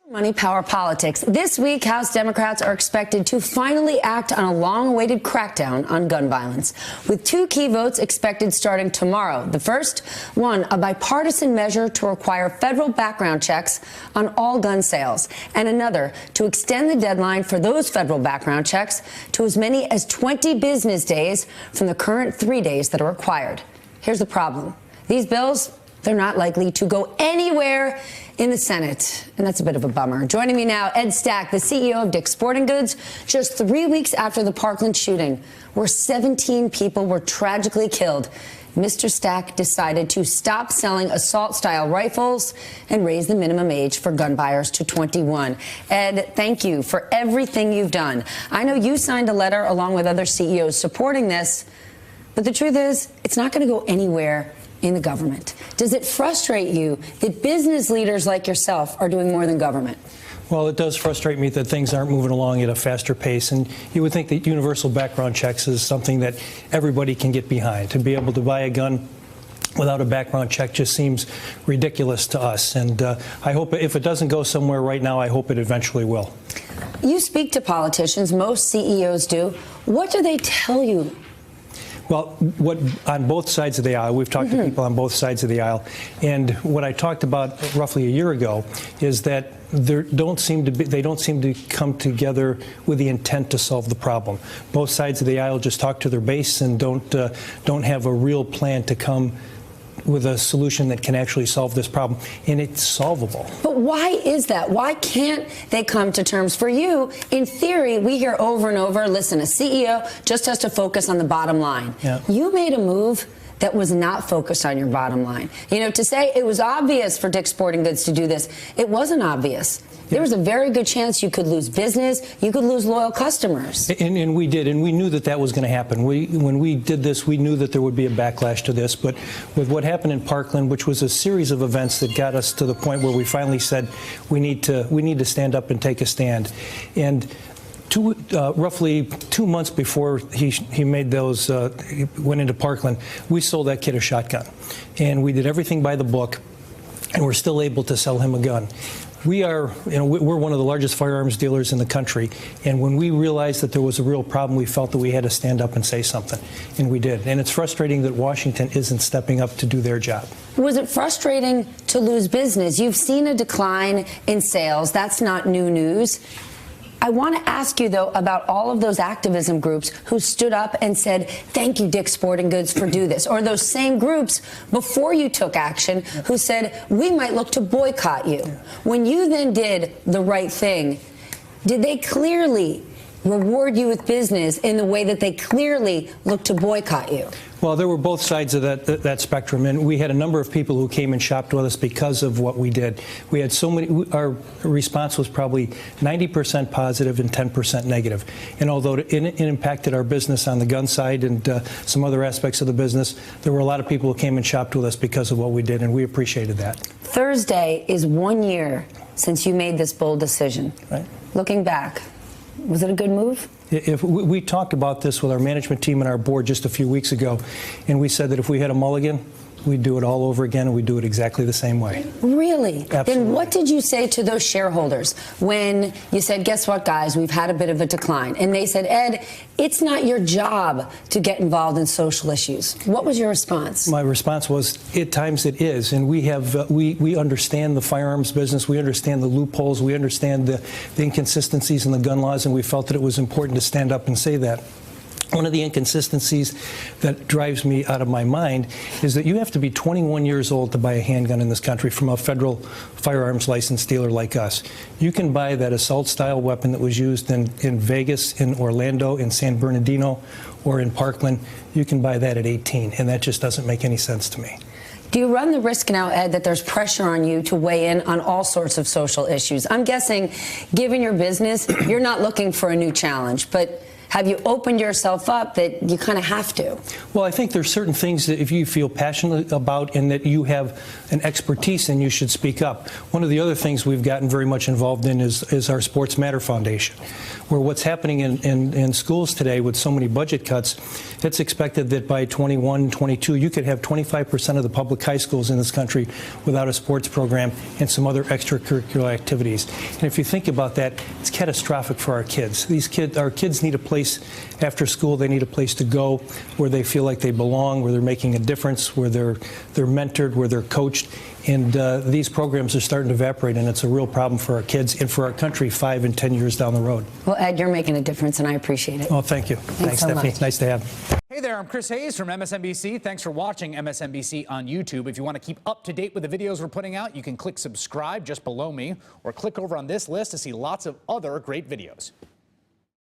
Money, power, politics. This week, House Democrats are expected to finally act on a long-awaited crackdown on gun violence, with two key votes expected starting tomorrow. The first, one, a bipartisan measure to require federal background checks on all gun sales, and another, to extend the deadline for those federal background checks to as many as 20 business days from the current 3 days that are required. Here's the problem. These bills, they're not likely to go anywhere in the Senate, and that's a bit of a bummer. Joining me now, Ed Stack, the CEO of Dick's Sporting Goods, just 3 weeks after the Parkland shooting, where 17 people were tragically killed. Mr. Stack decided to stop selling assault-style rifles and raise the minimum age for gun buyers to 21. Ed, thank you for everything you've done. I know you signed a letter along with other CEOs supporting this, but the truth is, it's not going to go anywhere in the government. Does it frustrate you that business leaders like yourself are doing more than government? Well, it does frustrate me that things aren't moving along at a faster pace, and you would think that universal background checks is something that everybody can get behind. To be able to buy a gun without a background check just seems ridiculous to us, and I hope if it doesn't go somewhere right now, I hope it eventually will. You speak to politicians, most CEOs do. What do they tell you? Well, on both sides of the aisle, we've talked to people on both sides of the aisle, and what I talked about roughly a year ago is that they don't seem to come together with the intent to solve the problem. Both sides of the aisle just talk to their base and don't have a real plan to come with a solution that can actually solve this problem, and it's solvable. But why is that? Why can't they come to terms? For you, in theory, we hear over and over, listen, a CEO just has to focus on the bottom line. Yeah. You made a move that was not focused on your bottom line. You know, to say it was obvious for Dick's Sporting Goods to do this, it wasn't obvious. There was a very good chance you could lose business, you could lose loyal customers. And we did, and we knew that that was going to happen. When we did this, we knew that there would be a backlash to this, but with what happened in Parkland, which was a series of events that got us to the point where we finally said we need to stand up and take a stand. And roughly 2 months before he made those, went into Parkland, we sold that kid a shotgun. And we did everything by the book, and we're still able to sell him a gun. We're one of the largest firearms dealers in the country, and when we realized that there was a real problem, we felt that we had to stand up and say something, and we did. And it's frustrating that Washington isn't stepping up to do their job. Was it frustrating to lose business? You've seen a decline in sales. That's not new news. I want to ask you, though, about all of those activism groups who stood up and said, thank you, Dick's Sporting Goods, for do this. Or those same groups, before you took action, who said, we might look to boycott you. When you then did the right thing, did they clearly reward you with business in the way that they clearly looked to boycott you? Well, there were both sides of that spectrum, and we had a number of people who came and shopped with us because of what we did. We had so many. Our response was probably 90% positive and 10% negative. And although it impacted our business on the gun side and some other aspects of the business, there were a lot of people who came and shopped with us because of what we did, and we appreciated that. Thursday is 1 year since you made this bold decision. Right. Looking back, was it a good move? If we talked about this with our management team and our board just a few weeks ago, and we said that if we had a mulligan, we'd do it all over again, and we'd do it exactly the same way. Really? Absolutely. Then what did you say to those shareholders when you said, guess what, guys, we've had a bit of a decline? And they said, Ed, it's not your job to get involved in social issues. What was your response? My response was, at times it is, and we have we understand the firearms business, we understand the loopholes, we understand the inconsistencies in the gun laws, and we felt that it was important to stand up and say that. One of the inconsistencies that drives me out of my mind is that you have to be 21 years old to buy a handgun in this country from a federal firearms licensed dealer like us. You can buy that assault-style weapon that was used in Vegas, in Orlando, in San Bernardino, or in Parkland. You can buy that at 18, and that just doesn't make any sense to me. Do you run the risk now, Ed, that there's pressure on you to weigh in on all sorts of social issues? I'm guessing, given your business, you're not looking for a new challenge, but have you opened yourself up that you kind of have to? Well, I think there's certain things that if you feel passionate about and that you have an expertise in, you should speak up. One of the other things we've gotten very much involved in is our Sports Matter Foundation, where what's happening in schools today with so many budget cuts, it's expected that by 21, 22, you could have 25% of the public high schools in this country without a sports program and some other extracurricular activities. And if you think about that, it's catastrophic for our kids. Our kids need a place after school. They need a place to go where they feel like they belong, where they're making a difference, where they're mentored, where they're coached. And these programs are starting to evaporate, and it's a real problem for our kids and for our country 5 and 10 years down the road. Well, Ed, you're making a difference, and I appreciate it. Oh, thank you. Thanks, so Stephanie. much. Nice to have you. Hey there, I'm Chris Hayes from MSNBC. Thanks for watching MSNBC on YouTube. If you want to keep up to date with the videos we're putting out, you can click subscribe just below me, or click over on this list to see lots of other great videos.